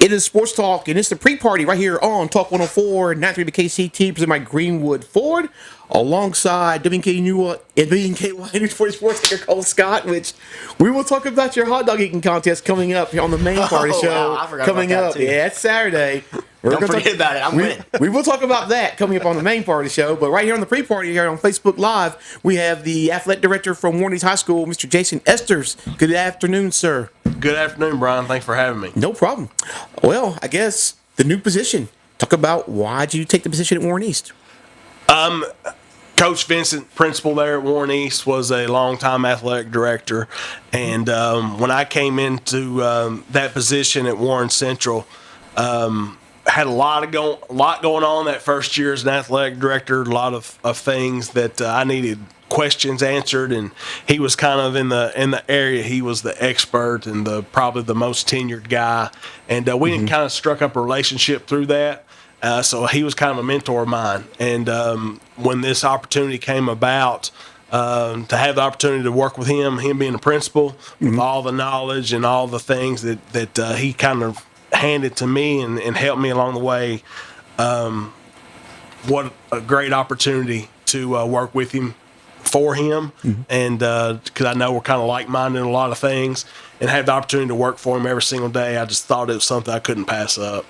It is Sports Talk, and it's the pre-party right here on Talk 104, 93 KCT, presented by Greenwood Ford, alongside WNK News for Sports Ticker Cole Scott, which we will talk about your hot dog eating contest coming up on the main party show. Wow, I forgot coming about up. that too. Yeah, it's Saturday. Don't forget about it. I'm winning. We will talk about that coming up on the main party show. But right here on the pre-party here on Facebook Live, we have the athletic director from Warren East High School, Mr. Jason Esters. Good afternoon, sir. Good afternoon, Brian. Thanks for having me. No problem. Well, I guess the new position. Talk about why did you take the position at Warren East? Coach Vincent, principal there at Warren East, was a longtime athletic director. And when I came into that position at Warren Central, had a lot going on that first year as an athletic director, a lot of things that I needed questions answered, and he was kind of in the area. He was the expert and probably the most tenured guy, and we kind of struck up a relationship through that. So he was kind of a mentor of mine, and when this opportunity came about, to have the opportunity to work with him being a principal, with all the knowledge and all the things that he kind of handed to me and helped me along the way, what a great opportunity to work with him, for him, and because I know we're kind of like-minded in a lot of things, and have the opportunity to work for him every single day. I just thought it was something I couldn't pass up.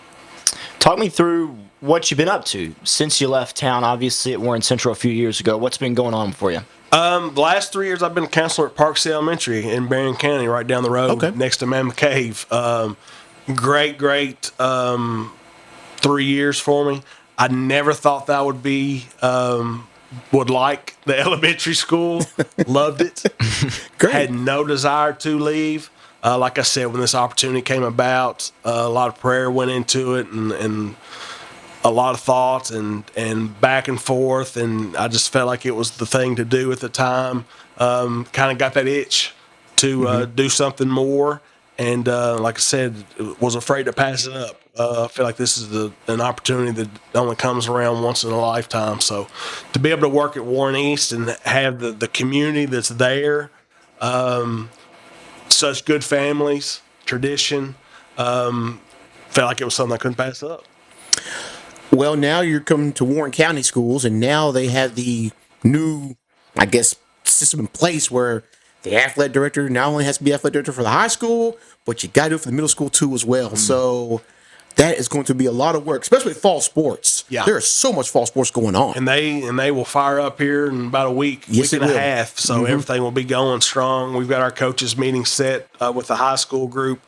Talk me through what you've been up to since you left town, obviously at Warren Central a few years ago. What's been going on for you? The last 3 years I've been a counselor at Park City Elementary in Berrien County, right down the road, next to Mammoth Cave. Great 3 years for me. I never thought that would be would like the elementary school. Loved it. Great. Had no desire to leave. Like I said, when this opportunity came about, a lot of prayer went into it, and a lot of thoughts and back and forth, and I just felt like it was the thing to do at the time. Kind of got that itch to do something more, and like I said, was afraid to pass it up. I feel like this is an opportunity that only comes around once in a lifetime. So to be able to work at Warren East and have the community that's there, such good families, tradition, felt like it was something I couldn't pass up. Well, now you're coming to Warren County schools, and now they have the new, I guess, system in place where the athletic director not only has to be athletic director for the high school, but you got to do it for the middle school too as well. So that is going to be a lot of work, especially with fall sports. Yeah. There is so much fall sports going on. And they will fire up here in about a week, Yes, week it and a will. half. So everything will be going strong. We've got our coaches meeting set with the high school group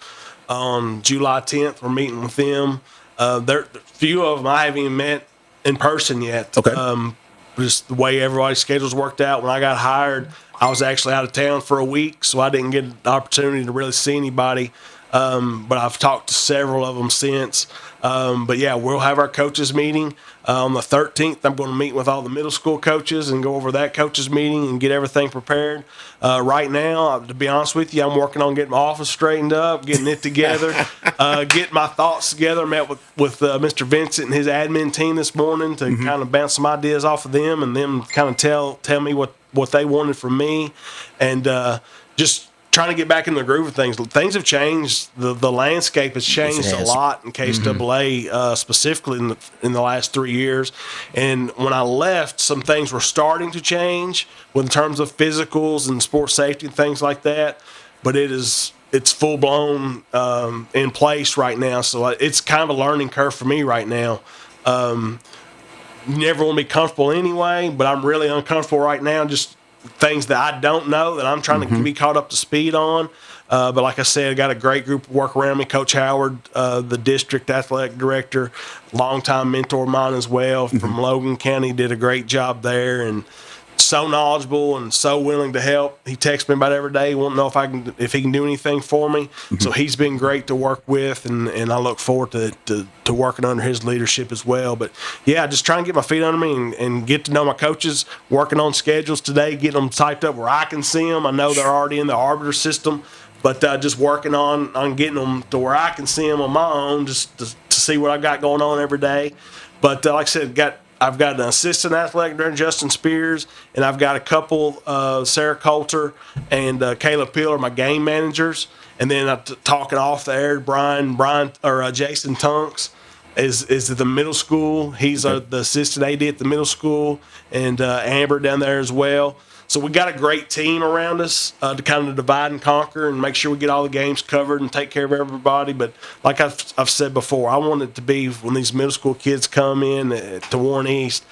on July 10th. We're meeting with them. There, few of them I haven't even met in person yet. Okay. Just the way everybody's schedules worked out. When I got hired, I was actually out of town for a week, so I didn't get the opportunity to really see anybody. But I've talked to several of them since. But yeah, we'll have our coaches meeting on the 13th. I'm going to meet with all the middle school coaches and go over that coaches meeting and get everything prepared. Right now, to be honest with you, I'm working on getting my office straightened up, getting it together, getting my thoughts together. I met with Mr. Vincent and his admin team this morning to kind of bounce some ideas off of them, and them kind of tell me what they wanted from me, and just trying to get back in the groove of things. Things have changed. The landscape has changed a lot in KCAA, specifically in the last 3 years. And when I left, some things were starting to change in terms of physicals and sports safety and things like that. But it's full blown in place right now. So it's kind of a learning curve for me right now. You never want to be comfortable anyway, but I'm really uncomfortable right now. Just things that I don't know that I'm trying to be caught up to speed on. But like I said, I got a great group of work around me. Coach Howard, the district athletic director, longtime mentor of mine as well from Logan County, did a great job there, and so knowledgeable and so willing to help. He texts me about every day, won't know if he can do anything for me. So he's been great to work with, and I look forward to working under his leadership as well. But yeah, just trying to get my feet under me and get to know my coaches, working on schedules today, getting them typed up where I can see them. I know they're already in the arbiter system, but just working on getting them to where I can see them on my own, just to see what I've got going on every day. But like I said, I've got an assistant athletic director, Justin Spears, and I've got a couple, Sarah Coulter and Kayla Peel are my game managers. And then talking off the air, Jason Tunks is at the middle school. He's the assistant AD at the middle school, and Amber down there as well. So we got a great team around us to kind of divide and conquer and make sure we get all the games covered and take care of everybody. But like I've said before, I want it to be when these middle school kids come in to Warren East,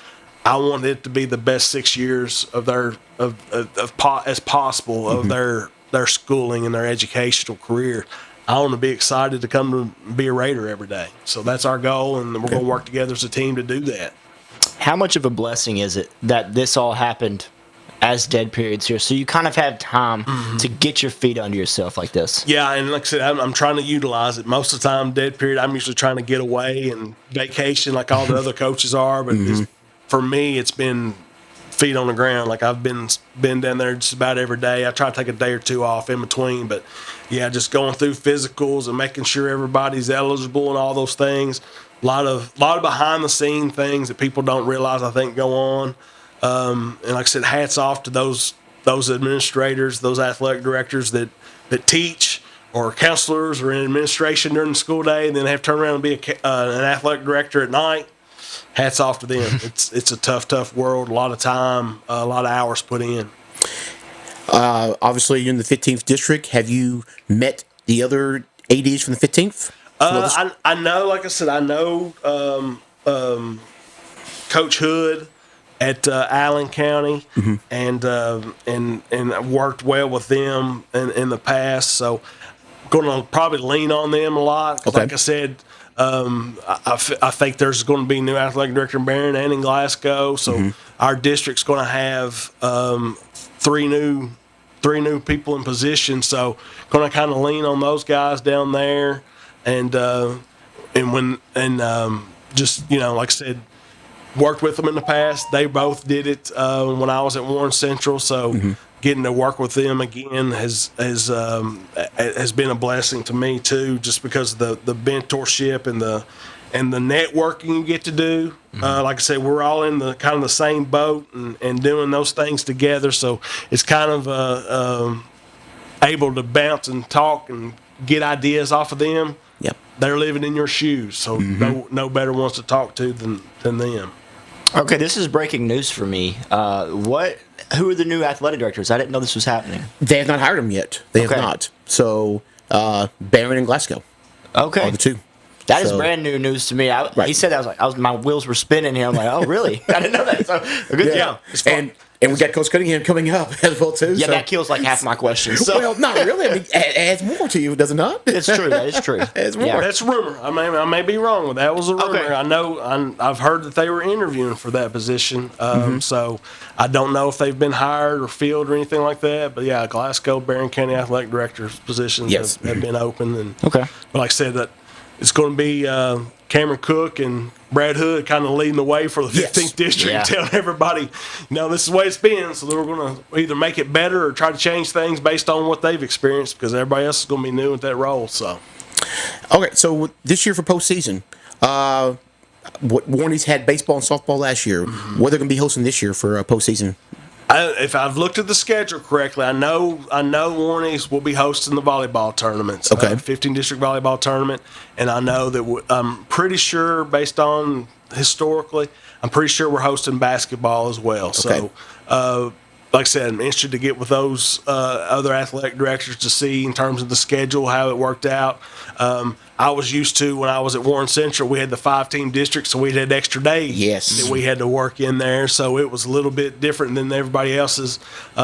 I want it to be the best 6 years of their as possible of their schooling and their educational career. I want to be excited to come to be a Raider every day. So that's our goal, and we're going to work together as a team to do that. How much of a blessing is it that this all happened as dead periods here, so you kind of have time to get your feet under yourself like this? Yeah, and like I said, I'm trying to utilize it. Most of the time, dead period, I'm usually trying to get away and vacation like all the other coaches are. But for me, it's been feet on the ground. Like I've been down there just about every day. I try to take a day or two off in between, but yeah, just going through physicals and making sure everybody's eligible and all those things. A lot of behind the scene things that people don't realize I think go on. And like I said, hats off to those administrators, those athletic directors that teach, or counselors, or in administration during the school day, and then have to turn around and be an athletic director at night. Hats off to them. It's a tough world. A lot of time, a lot of hours put in. Obviously, you're in the 15th district. Have you met the other ADs from the 15th? I know, like I said, I know Coach Hood at Allen County, and worked well with them in the past. So going to probably lean on them a lot. Okay. Like I said, I think there's going to be a new athletic director in Barron and in Glasgow. So our district's going to have three new people in position. So going to kind of lean on those guys down there, and just, you know, like I said, worked with them in the past. They both did it when I was at Warren Central, so getting to work with them again has been a blessing to me too, just because of the mentorship and the networking you get to do. Like I said, we're all in the kind of the same boat and doing those things together, so it's kind of able to bounce and talk and get ideas off of them. Yep. They're living in your shoes, so no better ones to talk to than them. Okay, this is breaking news for me. Who are the new athletic directors? I didn't know this was happening. They have not hired them yet. They have not. So, Barron and Glasgow Okay. are the two. That is brand new news to me. He said that, my wheels were spinning here. I'm like, oh, really? I didn't know that. So, good job. And we got Coach Cunningham coming up as well too. Yeah, so. That kills like half my questions. So. Well, not really. I mean, it adds more to you, does it not? It's true. That is true. It's more. Yeah. That's a rumor. I may be wrong, but that was a rumor. Okay. I know. I've heard that they were interviewing for that position. So I don't know if they've been hired or filled or anything like that. But yeah, Glasgow, Barron County athletic directors positions have been open. And Okay. But like I said, that it's going to be Cameron Cook and Brad Hood kind of leading the way for the 15th district, Yeah. telling everybody, this is the way it's been. So we're going to either make it better or try to change things based on what they've experienced, because everybody else is going to be new at that role. So, Okay, so this year for postseason, Warren East had baseball and softball last year. What are they going to be hosting this year for postseason? if I've looked at the schedule correctly, I know Warren East will be hosting the volleyball tournaments. Okay. 15 district volleyball tournament, and I know that I'm pretty sure, based on historically, I'm pretty sure we're hosting basketball as well. Okay. So, like I said, I'm interested to get with those other athletic directors to see in terms of the schedule how it worked out. I was used to, when I was at Warren Central, we had the 5-team district, so we had extra days that we had to work in there. So it was a little bit different than everybody else's.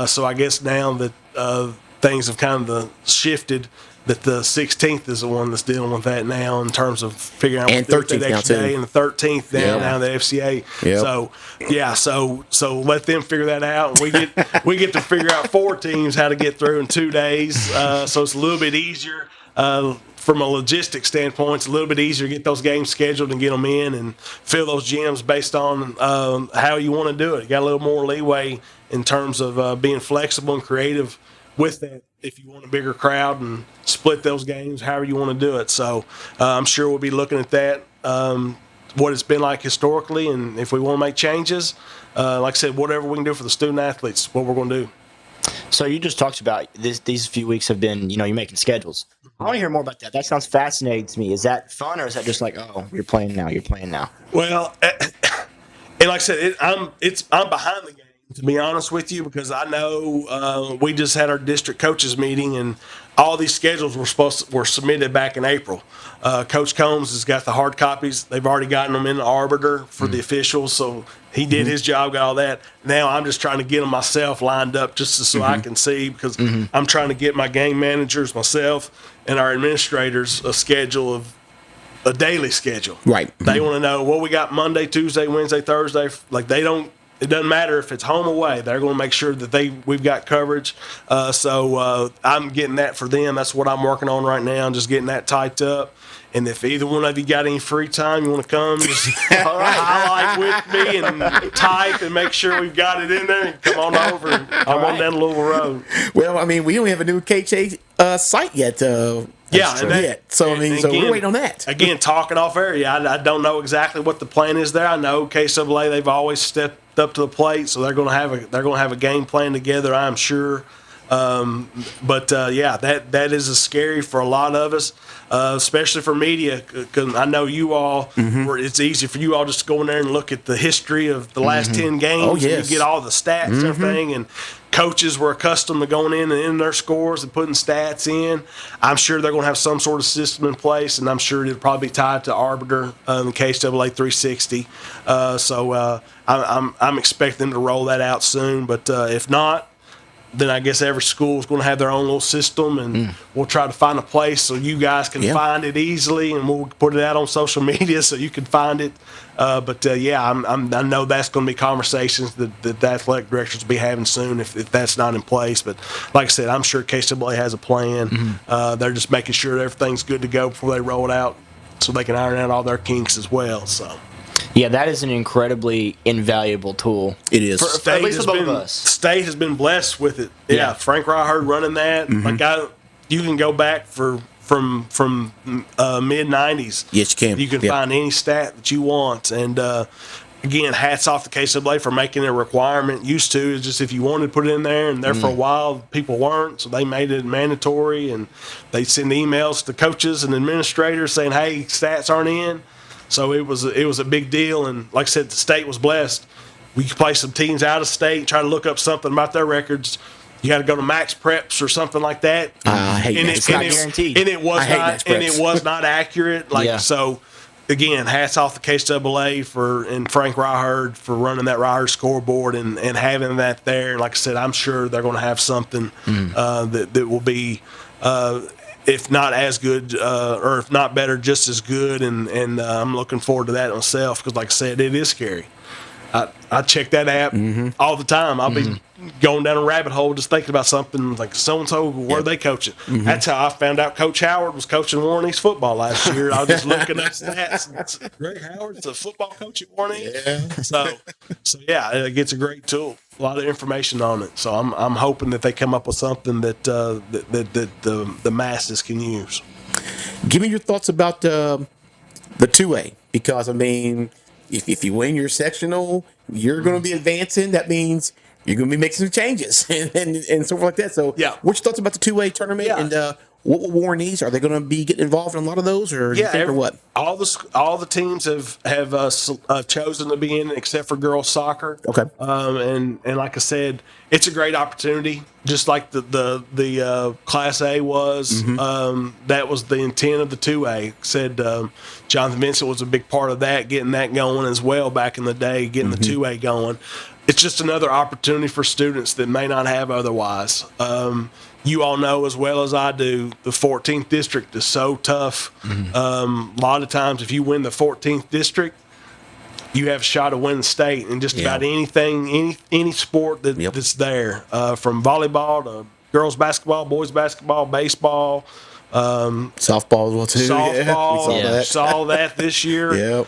So I guess now that things have kind of shifted, that the 16th is the one that's dealing with that now in terms of figuring out and what 13th that extra day, and the 13th down the FCA. Yep. So let them figure that out. And we get to figure out 4 teams how to get through in 2 days. So it's a little bit easier. From a logistics standpoint, it's a little bit easier to get those games scheduled and get them in and fill those gyms based on how you want to do it. You got a little more leeway in terms of being flexible and creative with that, if you want a bigger crowd, and split those games however you want to do it. So I'm sure we'll be looking at that, what it's been like historically, and if we want to make changes, like I said, whatever we can do for the student athletes, what we're going to do. So you just talked about this. These few weeks have been, you're making schedules. I want to hear more about that. That sounds fascinating to me. Is that fun, or is that just like, oh, you're playing now, you're playing now? Well, and like I said, I'm behind the game, to be honest with you, because I know we just had our district coaches meeting, and all these schedules were submitted back in April. Coach Combs has got the hard copies. They've already gotten them in the arbiter for the officials, so he did his job, got all that. Now I'm just trying to get them myself lined up just so I can see, because I'm trying to get my game managers, myself, and our administrators a daily schedule. Right. They want to know what we got Monday, Tuesday, Wednesday, Thursday. Like it doesn't matter if it's home or away. They're going to make sure that we've got coverage. So I'm getting that for them. That's what I'm working on right now, just getting that typed up. And if either one of you got any free time, you want to come, just highlight with me and type and make sure we've got it in there, and come on over and come on down Louisville Road. Well, I mean, we don't have a new KHA site yet. So we're waiting on that. Again, talking off area, I don't know exactly what the plan is there. I know KAA, they've always stepped up to the plate, so they're going to have a game plan together, I'm sure. That is scary for a lot of us, especially for media, because I know you all, it's easy for you all just to go in there and look at the history of the last 10 games. Oh, yes. And you get all the stats and everything, and coaches were accustomed to going in and in their scores and putting stats in. I'm sure they're going to have some sort of system in place, and I'm sure it'll probably be tied to Arbiter in the KAA 360. I'm expecting them to roll that out soon, but if not, then I guess every school is going to have their own little system, and we'll try to find a place so you guys can find it easily, and we'll put it out on social media so you can find it. I know that's going to be conversations that the athletic directors will be having soon if that's not in place. But like I said, I'm sure KAA has a plan. They're just making sure everything's good to go before they roll it out, so they can iron out all their kinks as well. So. Yeah, that is an incredibly invaluable tool. It is. For at least for both of us. State has been blessed with it. Yeah. Frank Ryherd running that. You can go back from mid '90s. Yes, you can. You can find any stat that you want. And again, hats off to KAA for making it a requirement. Used to is just if you wanted to put it in there, and there for a while people weren't, so they made it mandatory, and they send emails to coaches and administrators saying, "Hey, stats aren't in." So it was a big deal, and like I said, the state was blessed. We could play some teams out of state, try to look up something about their records. You got to go to Max Preps or something like that. I hate that. It's not guaranteed. And it was not accurate. So again, hats off to KAA and Frank Ryherd for running that Ryherd scoreboard and having that there. And like I said, I'm sure they're going to have something that will be. If not as good, or if not better, just as good, and I'm looking forward to that myself, because like I said, it is scary. I check that app all the time. I'll be going down a rabbit hole just thinking about something like so-and-so, where are they coaching? That's how I found out Coach Howard was coaching Warren East football last year. I was just looking up stats. Greg Howard's a football coach at Warren East. Yeah. So it gets a great tool. A lot of information on it. So I'm hoping that they come up with something that the masses can use. Give me your thoughts about the 2A, because I mean, if you win your sectional, you're going to be advancing. That means you're going to be making some changes and stuff like that. So, what's your thoughts about the 2A tournament and what will Warren East? Are they going to be getting involved in a lot of those, or or what? All the teams have chosen to be in, except for girls soccer. Okay. And like I said, it's a great opportunity, just like the Class A was. That was the intent of the 2A. Said Jonathan Vincent was a big part of that, getting that going as well back in the day, getting the 2A going. It's just another opportunity for students that may not have otherwise. You all know as well as I do, the 14th district is so tough. A lot of times, if you win the 14th district, you have a shot of winning the state in just about anything, any sport that's there, from volleyball to girls basketball, boys basketball, baseball, softball as well too. Softball, Yeah. saw that this year. Yep.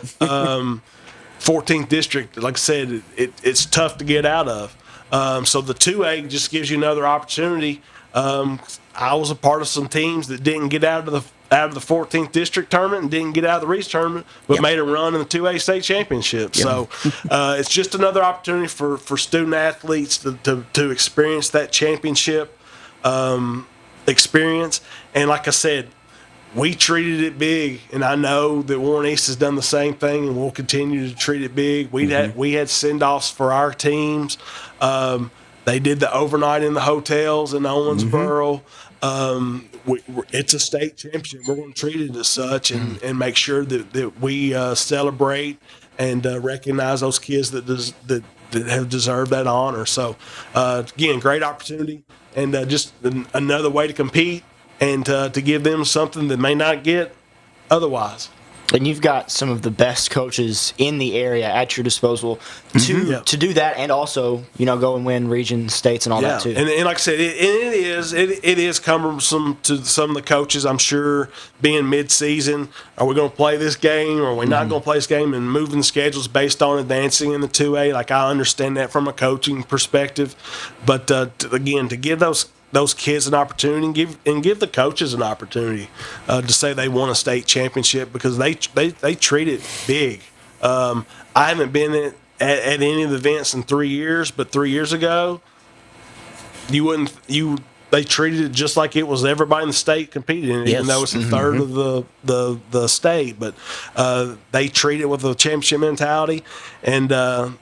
14th district, like I said, it's tough to get out of. So the 2A just gives you another opportunity. I was a part of some teams that didn't get out of the out of the 14th district tournament and didn't get out of the Reese tournament, but made a run in the 2A state championship. So it's just another opportunity for student athletes to experience that championship experience. And like I said, we treated it big, and I know that Warren East has done the same thing, and we'll continue to treat it big. We had send-offs for our teams. They did the overnight in the hotels in Owensboro. It's a state championship. We're going to treat it as such and make sure that we celebrate and recognize those kids that have deserved that honor. So, again, great opportunity and just another way to compete and to give them something that may not get otherwise. And you've got some of the best coaches in the area at your disposal to do that, and also go and win region, states, and all that too. And like I said, it is cumbersome to some of the coaches. I'm sure being mid-season, are we going to play this game or are we not going to play this game, and moving schedules based on advancing in the 2A. Like, I understand that from a coaching perspective, but again, to give those kids an opportunity and give the coaches an opportunity to say they won a state championship, because they treat it big. I haven't been at any of the events in 3 years, but 3 years ago, they treated it just like it was everybody in the state competing in it, even though it's a third of the state. But they treat it with a championship mentality. And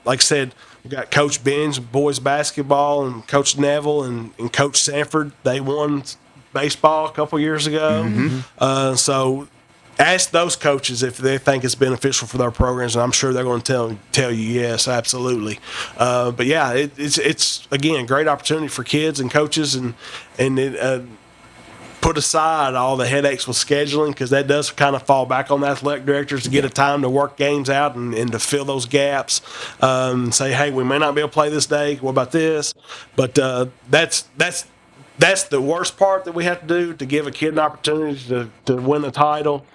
like I said, we got Coach Benj, boys basketball, and Coach Neville and Coach Sanford. They won baseball a couple years ago. So ask those coaches if they think it's beneficial for their programs, and I'm sure they're going to tell you yes, absolutely. But yeah, it's again a great opportunity for kids and coaches, and it, put aside all the headaches with scheduling, because that does kind of fall back on the athletic directors to get a time to work games out and to fill those gaps. Say, hey, we may not be able to play this day. What about this? But that's the worst part that we have to do to give a kid an opportunity to win the title.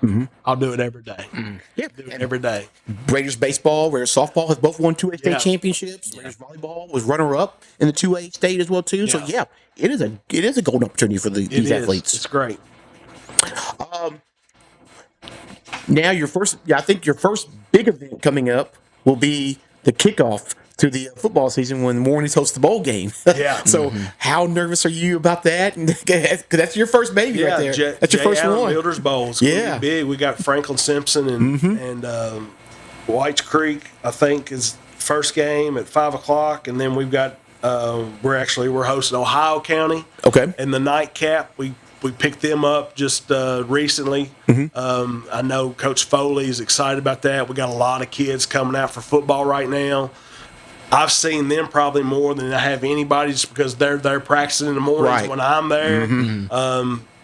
I'll do it every day. Do it every day. Raiders baseball, Raiders softball has both won 2A state championships. Raiders volleyball was runner-up in the 2A state as well too. So it is a golden opportunity for these athletes. It's great. Now I think your first big event coming up will be the kickoff to the football season when Warren East hosts the bowl game. So how nervous are you about that? Because that's your first baby right there. That's your first Allen one. Builders Bowl. It's gonna be big. We got Franklin Simpson and Whites Creek, I think, is first game at 5:00, and then we've got we're hosting Ohio County. Okay. And the nightcap, we picked them up just recently. I know Coach Foley is excited about that. We got a lot of kids coming out for football right now. I've seen them probably more than I have anybody, just because they're practicing in the mornings when I'm there.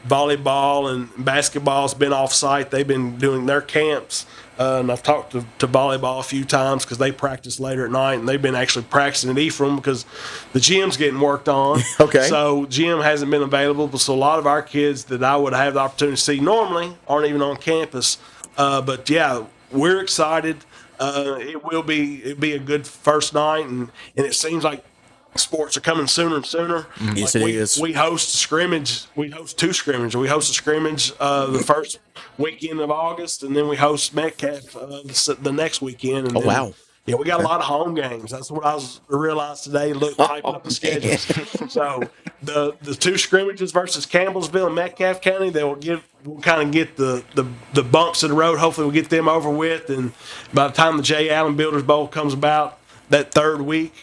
Volleyball and basketball's been off site. They've been doing their camps. And I've talked to volleyball a few times because they practice later at night, and they've been actually practicing at Ephraim because the gym's getting worked on. So gym hasn't been available. So a lot of our kids that I would have the opportunity to see normally aren't even on campus. But yeah, we're excited. It'll be a good first night, and it seems like sports are coming sooner and sooner. Yes, like it is. We host a scrimmage. We host two scrimmages. We host a scrimmage the first weekend of August, and then we host Metcalf the next weekend. And wow. Yeah, we got a lot of home games. That's what I realized today. Typing up the schedules. So the two scrimmages versus Campbellsville and Metcalf County, we'll kind of get the bumps in the road. Hopefully, we'll get them over with. And by the time the J. Allen Builders Bowl comes about, that third week,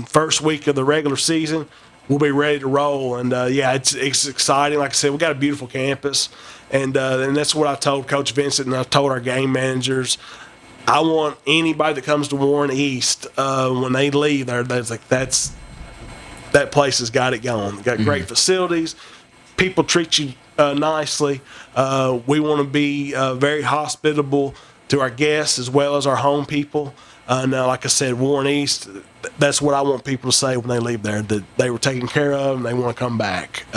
first week of the regular season, we'll be ready to roll. And it's exciting. Like I said, we got a beautiful campus, and that's what I told Coach Vincent, and I told our game managers. I want anybody that comes to Warren East when they leave there, that place has got it going. They got great facilities. People treat you nicely. We want to be very hospitable to our guests as well as our home people. Now, like I said, Warren East, that's what I want people to say when they leave there, that they were taken care of and they want to come back.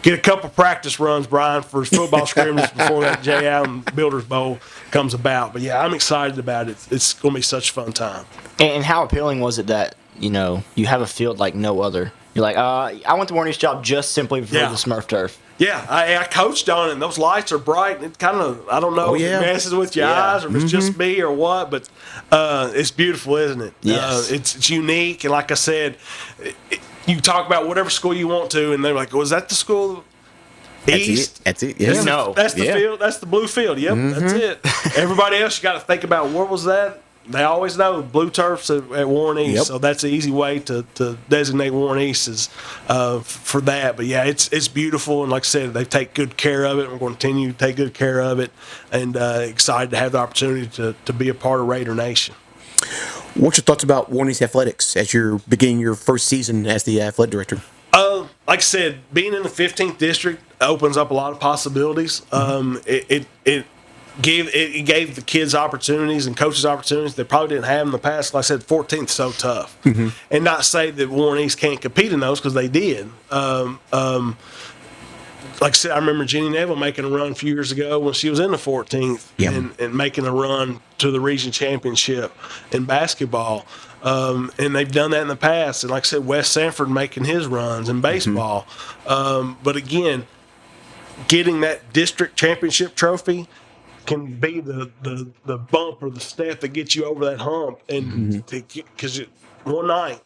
Get a couple practice runs, Brian, for football scrimmages before that J. Allen Builders Bowl comes about. But, I'm excited about it. It's going to be such a fun time. And how appealing was it that, you have a field like no other You're like, I went to Warren's job just simply for Yeah. the Smurf turf. Yeah, I coached on it, and those lights are bright, and it kind of, I don't know if yeah. it messes with your Yeah. eyes or if it's just me or what, but it's beautiful, isn't it? Yes. It's unique, and like I said, you talk about whatever school you want to, and they're like, was that the school? East? That's it. Yeah. No. That's the Yeah. field. That's the blue field. Yep, that's it. Everybody else, you got to think about what was that. They always know blue turfs at Warren East, Yep. so that's an easy way to designate Warren East as for that. But yeah, it's beautiful, and like I said, they take good care of it. We're going to continue to take good care of it, and excited to have the opportunity to be a part of Raider Nation. What's your thoughts about Warren East Athletics as you're beginning your first season as the athletic director? Like I said, being in the 15th district opens up a lot of possibilities. It gave the kids opportunities and coaches opportunities they probably didn't have in the past. Like I said, 14th is so tough, and not say that Warren East can't compete in those because they did. Like I said, I remember Jenny Neville making a run a few years ago when she was in the 14th and making a run to the region championship in basketball. And they've done that in the past. And like I said, Wes Sanford making his runs in baseball. But again, getting that district championship trophy can be the bump or the step that gets you over that hump. And because one night,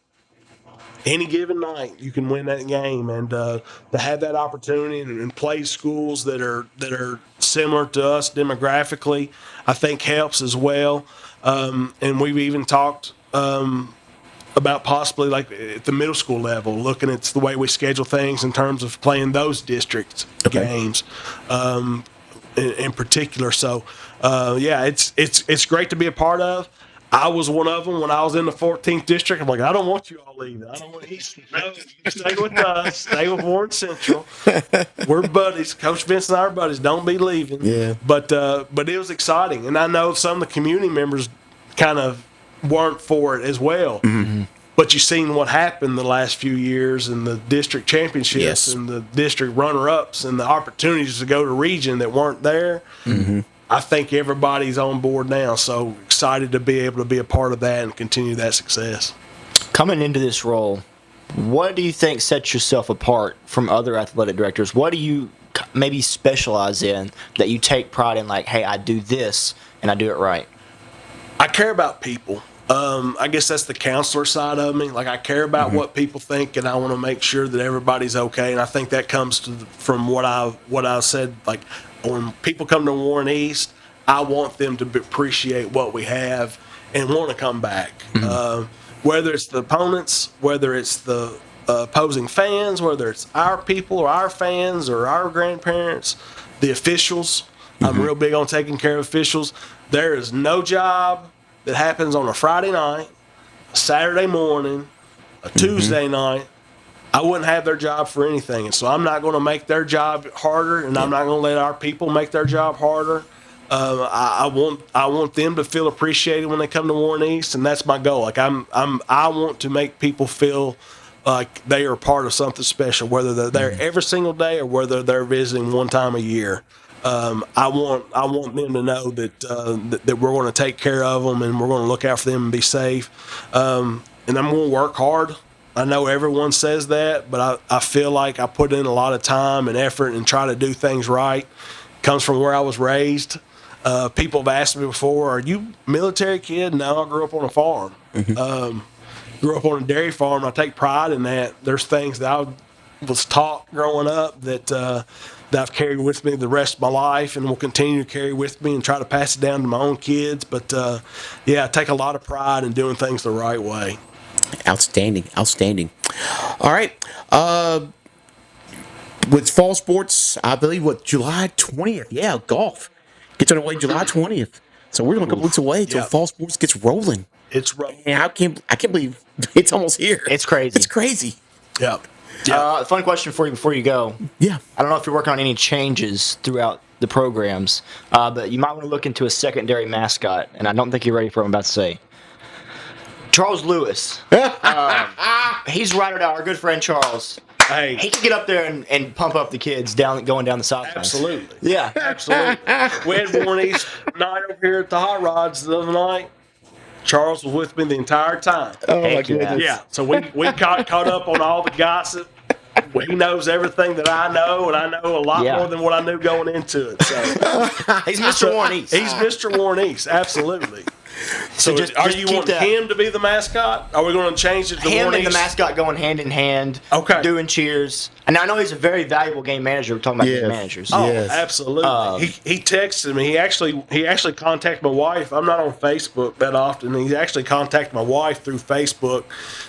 any given night, you can win that game, and to have that opportunity and play schools that are similar to us demographically, I think helps as well. And we've even talked about possibly like at the middle school level, looking at the way we schedule things in terms of playing those district games in particular. So, yeah, it's great to be a part of. I was one of them when I was in the 14th district. I'm like, I don't want you all leaving. I don't want you stay with us. Stay with Warren Central. We're buddies. Coach Vince and I are buddies. Don't be leaving. Yeah. But it was exciting, and I know some of the community members kind of weren't for it as well. But you've seen what happened the last few years in the district championships Yes. and the district runner-ups and the opportunities to go to region that weren't there. I think everybody's on board now, so excited to be able to be a part of that and continue that success. Coming into this role, what do you think sets yourself apart from other athletic directors? What do you maybe specialize in that you take pride in, like, hey, I do this and I do it right? I care about people. I guess that's the counselor side of me. Like, I care about what people think, and I want to make sure that everybody's okay. And I think that comes from what I said. Like, when people come to Warren East, I want them to appreciate what we have and want to come back. Whether it's the opponents, whether it's the opposing fans, whether it's our people or our fans or our grandparents, the officials. I'm real big on taking care of officials. There is no job that happens on a Friday night, a Saturday morning, a Tuesday night. I wouldn't have their job for anything. And so I'm not going to make their job harder, and I'm not going to let our people make their job harder. I want them to feel appreciated when they come to Warren East, and that's my goal. Like I want to make people feel like they are part of something special, whether they're there every single day or whether they're visiting one time a year. I want them to know that we're going to take care of them and we're going to look out for them and be safe. And I'm going to work hard. I know everyone says that, but I feel like I put in a lot of time and effort and try to do things right. It comes from where I was raised. People have asked me before, are you a military kid? No, I grew up on a farm. Grew up on a dairy farm. I take pride in that. There's things that I was taught growing up that I've carried with me the rest of my life and will continue to carry with me and try to pass it down to my own kids. But, yeah, I take a lot of pride in doing things the right way. Outstanding. All right. With fall sports, I believe, July 20th? Yeah, golf gets underway July 20th. So we're going a couple weeks away till fall sports gets rolling. It's rough. And I can't believe it's almost here. It's crazy. It's crazy. Yep. Fun question for you before you go. Yeah. I don't know if you're working on any changes throughout the programs, but you might want to look into a secondary mascot, and I don't think you're ready for what I'm about to say. Charles Lewis. He's right it out. Our good friend Charles. Hey. He can get up there and pump up the kids going down the sidelines. Absolutely. Yeah. Absolutely. We had Warren East night over here at the Hot Rods the other night. Charles was with me the entire time. Oh my Heck yeah. goodness. Yeah, so we caught up on all the gossip. He knows everything that I know, and I know a lot Yeah. more than what I knew going into it. So He's Mr. Warren East. he's Mr. Warren East, absolutely. So are you keep wanting him to be the mascot? Are we going to change it to him Warren and the East? mascot going hand in hand, Okay. doing cheers. And I know he's a very valuable game manager. We're talking about Yes. game managers. Oh, Yes. absolutely. He texted me. He actually contacted my wife. I'm not on Facebook that often. He actually contacted my wife through Facebook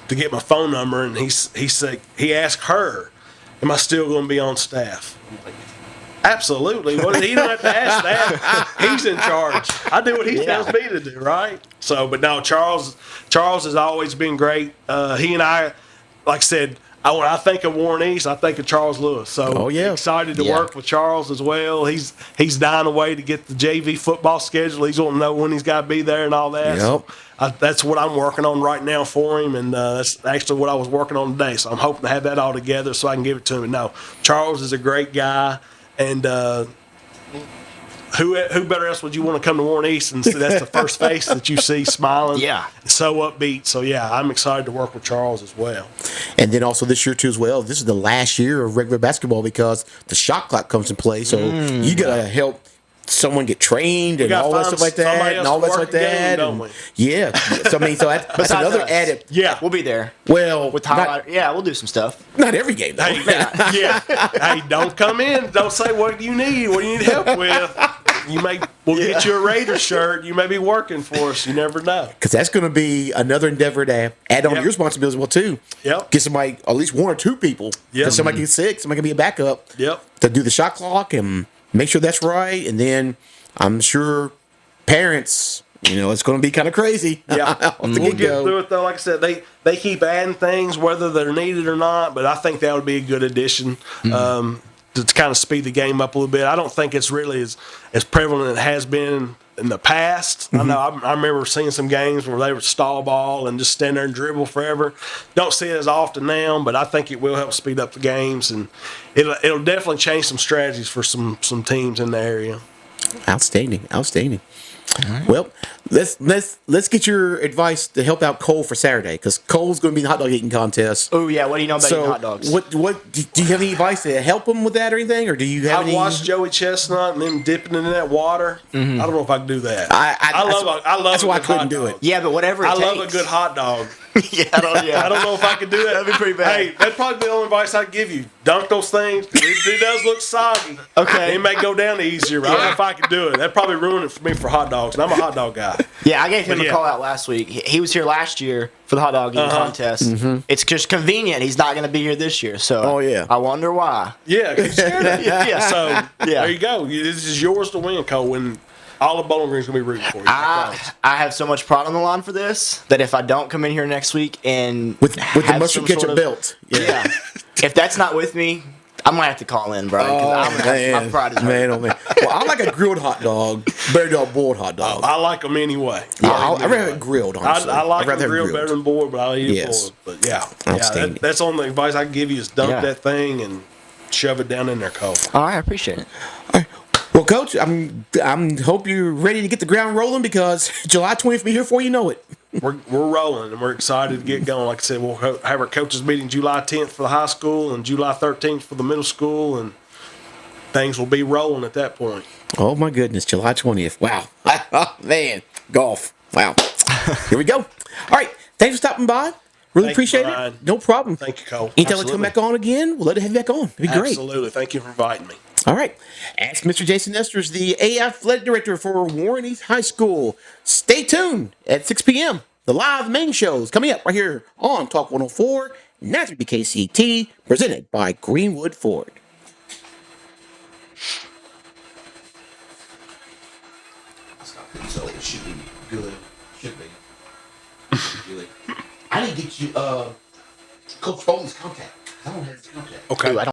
to get my phone number, and he said he asked her, "Am I still going to be on staff?" I'm like, absolutely. Well, he don't have to ask that. He's in charge. I do what he tells me to do, right? So, but no, Charles has always been great. He and I, like I said, when I think of Warren East, I think of Charles Lewis. So excited to work with Charles as well. He's dying away to get the JV football schedule. He's wanting to know when he's got to be there and all that. Yep. So that's what I'm working on right now for him, and that's actually what I was working on today. So I'm hoping to have that all together so I can give it to him. And no, Charles is a great guy, and who better else would you want to come to Warren East and see that's the first face that you see smiling? Yeah. So upbeat. So, yeah, I'm excited to work with Charles as well. And then also this year, too, as well, this is the last year of regular basketball because the shot clock comes in play. So you got to help someone get trained and all that stuff like that. And all that stuff like that. Don't we? Yeah. So, I mean, so that's Besides another us. added. Yeah. We'll be there. Well, With not, highlight. Yeah, we'll do some stuff. not every game, though. Hey, yeah. Hey, don't come in. Don't say, what do you need? What do you need help with? We'll get you a Raiders shirt. You may be working for us. You never know. Because that's going to be another endeavor to add on to Yep. your responsibility as well, too. Yep. Get somebody, at least one or two people. Yep. Because somebody gets sick, somebody can be a backup. Yep. To do the shot clock and make sure that's right. And then I'm sure parents, it's going to be kind of crazy. Yeah. Off the We'll get get-go. through it, though. Like I said, they keep adding things, whether they're needed or not, but I think that would be a good addition. To kind of speed the game up a little bit. I don't think it's really as prevalent as it has been in the past. I know I remember seeing some games where they would stall ball and just stand there and dribble forever. Don't see it as often now, but I think it will help speed up the games, and it'll definitely change some strategies for some teams in the area. Outstanding. Right. Well, let's get your advice to help out Cole for Saturday because Cole's going to be in the hot dog eating contest. Oh, yeah. What do you know about eating So, hot dogs? what do you have any advice to help him with that or anything, or do you have I've any? watched Joey Chestnut and then dipping in that water. I don't know if I can do that. I love. That's a why I good couldn't hot do dog. it. Yeah, but whatever it I takes. love a good hot dog. I don't know if I could do that. That'd be pretty bad. Hey, that'd probably be the only advice I'd give you. Dunk those things. It does look soggy. Okay. It may go down easier, but I don't know if I could do it. That'd probably ruin it for me for hot dogs, and I'm a hot dog guy. Yeah, I gave him But a yeah. call out last week. He was here last year for the hot dog eating contest. It's just convenient. He's not going to be here this year. So Oh, yeah. I wonder why. Yeah, 'cause you scared of it. Yeah. So Yeah. there you go. This is yours to win, Cole. When all of Bowling Green's gonna be rooting for you. I promise. I have so much pride on the line for this that if I don't come in here next week and with the have mustard some ketchup sort of- belt. yeah, if that's not with me, I might have to call in, Brian. My pride is hurt. man, oh man. Well, I like a grilled hot dog better than a boiled hot dog. I like them anyway. I'd rather have it grilled, honestly. I like I'd rather them have grilled better than boiled, but I'll eat Yes. it boiled. But yeah, Outstanding. that's on the advice I can give you is dunk Yeah. that thing and shove it down in there, Cole. All right, I appreciate it. Well, Coach, I'm hope you're ready to get the ground rolling because July 20th will be here before you know it. We're rolling and we're excited to get going. Like I said, we'll have our coaches meeting July 10th for the high school and July 13th for the middle school, and things will be rolling at that point. Oh my goodness, July 20th. Wow. Man, golf. Wow. Here we go. All right. Thanks for stopping by. Really Thank you, appreciate Brian. it. No problem. Thank you, Cole. Anytime we come back on again, we'll let it have you back on. It'd be great. Absolutely. Thank you for inviting me. All right. Ask Mr. Jason Esters, the A Athletic Director for Warren East High School. Stay tuned at 6 p.m. The live main shows coming up right here on Talk 104, 930 KCT, presented by Greenwood Ford. So it should be good. Should be. Good. I need to get you Coach Foley's contact. I don't have his contact. Okay. Ooh, I don't